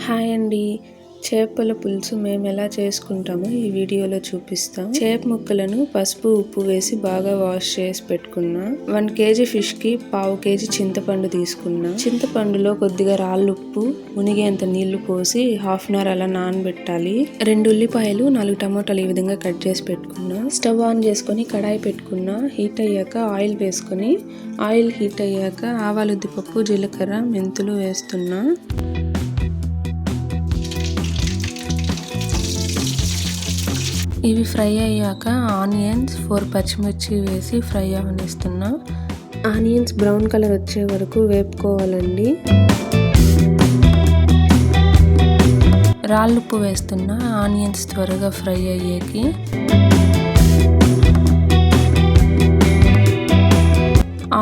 Hi అండి. చేపల పులుసు మేము ఎలా చేసుకుంటామో ఈ వీడియోలో చూపిస్తాం. చేప ముక్కలను పసుపు ఉప్పు వేసి బాగా వాష్ చేసి పెట్టుకున్నా. 1 kg ఫిష్ కి 1/2 kg చింతపండు తీసుకున్నా. చింతపండులో కొద్దిగా రాళ్ళుప్పు, మునిగేంత నీళ్లు పోసి 1/2 an hour అలా నానబెట్టాలి. 2 ఉల్లిపాయలు, 4 టమోటాలు ఈ విధంగా కట్ చేసి పెట్టుకున్నా. స్టవ్ ఆన్ చేసుకొని కడాయి పెట్టుకున్నా. హీట్ అయ్యాక ఆయిల్ వేసుకొని, ఆయిల్ హీట్ అయ్యాక ఆవాలు, ఉద్దిపప్పు, జీలకర్ర, మెంతులు వేస్తున్నా. ఇవి ఫ్రై అయ్యాక ఆనియన్స్, 4 పచ్చిమిర్చి వేసి ఫ్రై అవనిస్తున్నా. ఆనియన్స్ బ్రౌన్ కలర్ వచ్చే వరకు వేపుకోవాలండి. రాళ్ళుప్పు వేస్తున్నా ఆనియన్స్ త్వరగా ఫ్రై అయ్యేకి.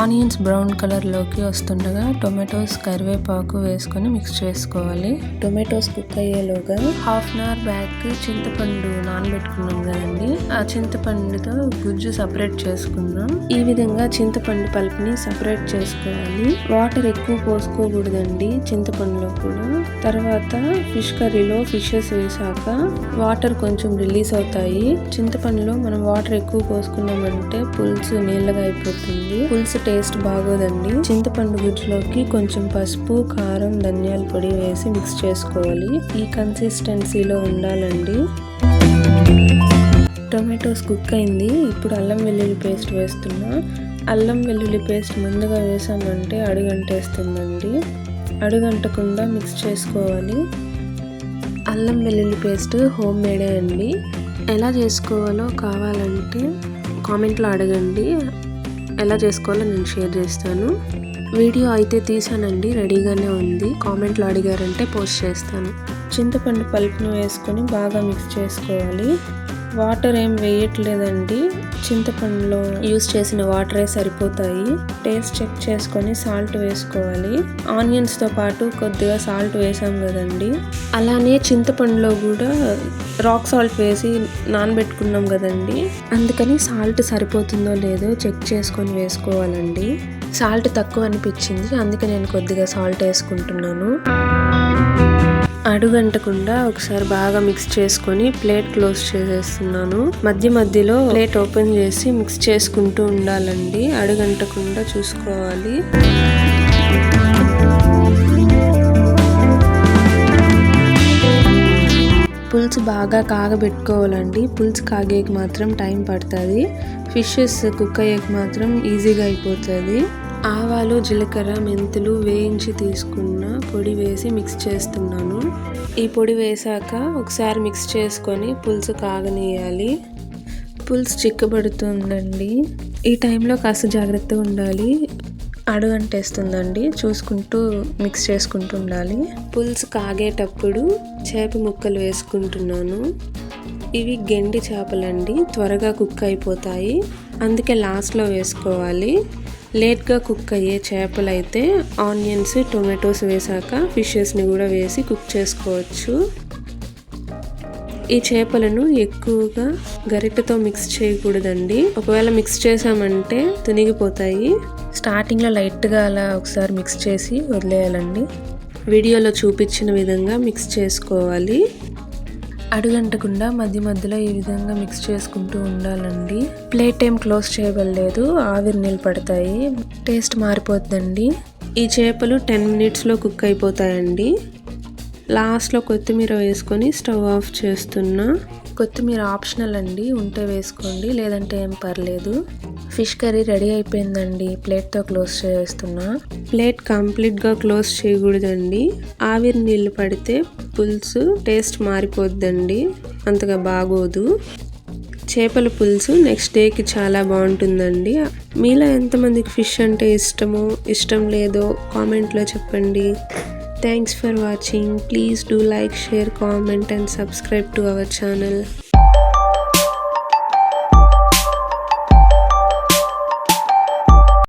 ఆనియన్స్ బ్రౌన్ కలర్ లోకి వస్తుండగా టొమాటోస్, కరివేపాకు వేసుకొని మిక్స్ చేసుకోవాలి. టొమాటోస్ కుక్ అయ్యేలోగా 1/2 an hour బ్యాక్ చింతపండు నానబెట్టుకున్నాం కదండి, ఆ చింతపండుతో గుజ్జు సపరేట్ చేసుకుందాం. ఈ విధంగా చింతపండు పల్పుని సపరేట్ చేసుకోవాలి. వాటర్ ఎక్కువ పోసుకోకూడదండి చింతపండులో కూడా. తర్వాత ఫిష్ కర్రీలో ఫిషెస్ వేసాక వాటర్ కొంచెం రిలీజ్ అవుతాయి. చింతపండులో మనం వాటర్ ఎక్కువ పోసుకున్నామంటే పులుసు నీళ్ళగా అయిపోతుంది. పులుసు టేస్ట్ బాగోదండి. చింతపండు గుజ్జులోకి కొంచెం పసుపు, కారం, ధనియాల పొడి వేసి మిక్స్ చేసుకోవాలి. ఈ కన్సిస్టెన్సీలో ఉండాలండి. టొమాటోస్ కుక్ అయింది. ఇప్పుడు అల్లం వెల్లుల్లి పేస్ట్ వేస్తున్నా. అల్లం వెల్లుల్లి పేస్ట్ ముందుగా వేసామంటే అడుగంటేస్తుందండి. అడుగంటకుండా మిక్స్ చేసుకోవాలి. అల్లం వెల్లుల్లి పేస్ట్ హోమ్ మేడే అండి. ఎలా చేసుకోవాలో కావాలంటే కామెంట్లో అడగండి. ఎలా చేసుకోవాలో నేను షేర్ చేస్తాను. వీడియో అయితే తీసానండి, రెడీగానే ఉంది. కామెంట్లో అడిగారంటే పోస్ట్ చేస్తాను. చింతపండు పల్పును వేసుకొని బాగా మిక్స్ చేసుకోవాలి. వాటర్ ఏం వేయట్లేదండి, చింతపండులో యూస్ చేసిన వాటరే సరిపోతాయి. టేస్ట్ చెక్ చేసుకొని సాల్ట్ వేసుకోవాలి. ఆనియన్స్ తో పాటు కొద్దిగా సాల్ట్ వేసాం కదండి, అలానే చింతపండులో కూడా రాక్ సాల్ట్ వేసి నానబెట్టుకున్నాం కదండి, అందుకని సాల్ట్ సరిపోతుందో లేదో చెక్ చేసుకొని వేసుకోవాలండి. సాల్ట్ తక్కువ అనిపించింది, అందుకే నేను కొద్దిగా సాల్ట్ వేసుకుంటున్నాను. అడుగంటకుండా ఒకసారి బాగా మిక్స్ చేసుకొని ప్లేట్ క్లోజ్ చేసేస్తున్నాను. మధ్య మధ్యలో ప్లేట్ ఓపెన్ చేసి మిక్స్ చేసుకుంటూ ఉండాలండి. అడుగంటకుండా చూసుకోవాలి. పులుసు బాగా కాగబెట్టుకోవాలండి. పులుసు కాగేకి మాత్రం టైం పడుతుంది. ఫిషెస్ కుక్ అయ్యేకి మాత్రం ఈజీగా అయిపోతుంది. ఆవాలు, జీలకర్ర, మెంతులు వేయించి తీసుకున్న పొడి వేసి మిక్స్ చేస్తున్నాను. ఈ పొడి వేసాక ఒకసారి మిక్స్ చేసుకొని పులుసు కాగనీయాలి. పులుసు చిక్కబడుతుందండి. ఈ టైంలో కాస్త జాగ్రత్తగా ఉండాలి, అడుగంటేస్తుందండి. చూసుకుంటూ మిక్స్ చేసుకుంటూ ఉండాలి. పులుసు కాగేటప్పుడు చేప ముక్కలు వేసుకుంటున్నాను. ఇవి గెండి చేపలండి, త్వరగా కుక్ అయిపోతాయి, అందుకే లాస్ట్లో వేసుకోవాలి. లేట్గా కుక్ అయ్యే చేపలు అయితే ఆనియన్స్, టొమాటోస్ వేసాక ఫిషెస్ని కూడా వేసి కుక్ చేసుకోవచ్చు. ఈ చేపలను ఎక్కువగా గరిటెతో మిక్స్ చేయకూడదండి. ఒకవేళ మిక్స్ చేసామంటే తునిగిపోతాయి. స్టార్టింగ్లో లైట్గా అలా ఒకసారి మిక్స్ చేసి వదిలేయాలండి. వీడియోలో చూపించిన విధంగా మిక్స్ చేసుకోవాలి. అడుగంటకుండా మధ్య మధ్యలో ఈ విధంగా మిక్స్ చేసుకుంటూ ఉండాలండి. ప్లేట్ ఏం క్లోజ్ చేయబడలేదు, ఆవిరి నీళ్ళు పడతాయి, టేస్ట్ మారిపోతుందండి. ఈ చేపలు 10 minutesలో కుక్ అయిపోతాయండి. లాస్ట్లో కొత్తిమీర వేసుకొని స్టవ్ ఆఫ్ చేస్తున్నా. కొత్తిమీర ఆప్షనల్ అండి, ఉంటే వేసుకోండి, లేదంటే ఏం పర్లేదు. ఫిష్ కర్రీ రెడీ అయిపోయిందండి. ప్లేట్తో క్లోజ్ చేస్తున్నా. ప్లేట్ కంప్లీట్గా క్లోజ్ చేయకూడదండి, ఆవిరి నీళ్ళు పడితే పులుసు టేస్ట్ మారిపోద్దండి, అంతగా బాగోదు. చేపల పులుసు నెక్స్ట్ డేకి చాలా బాగుంటుందండి. మీలో ఎంతమందికి ఫిష్ అంటే ఇష్టం లేదో కామెంట్లో చెప్పండి. Thanks for watching. Please do like, share, comment and subscribe to our channel.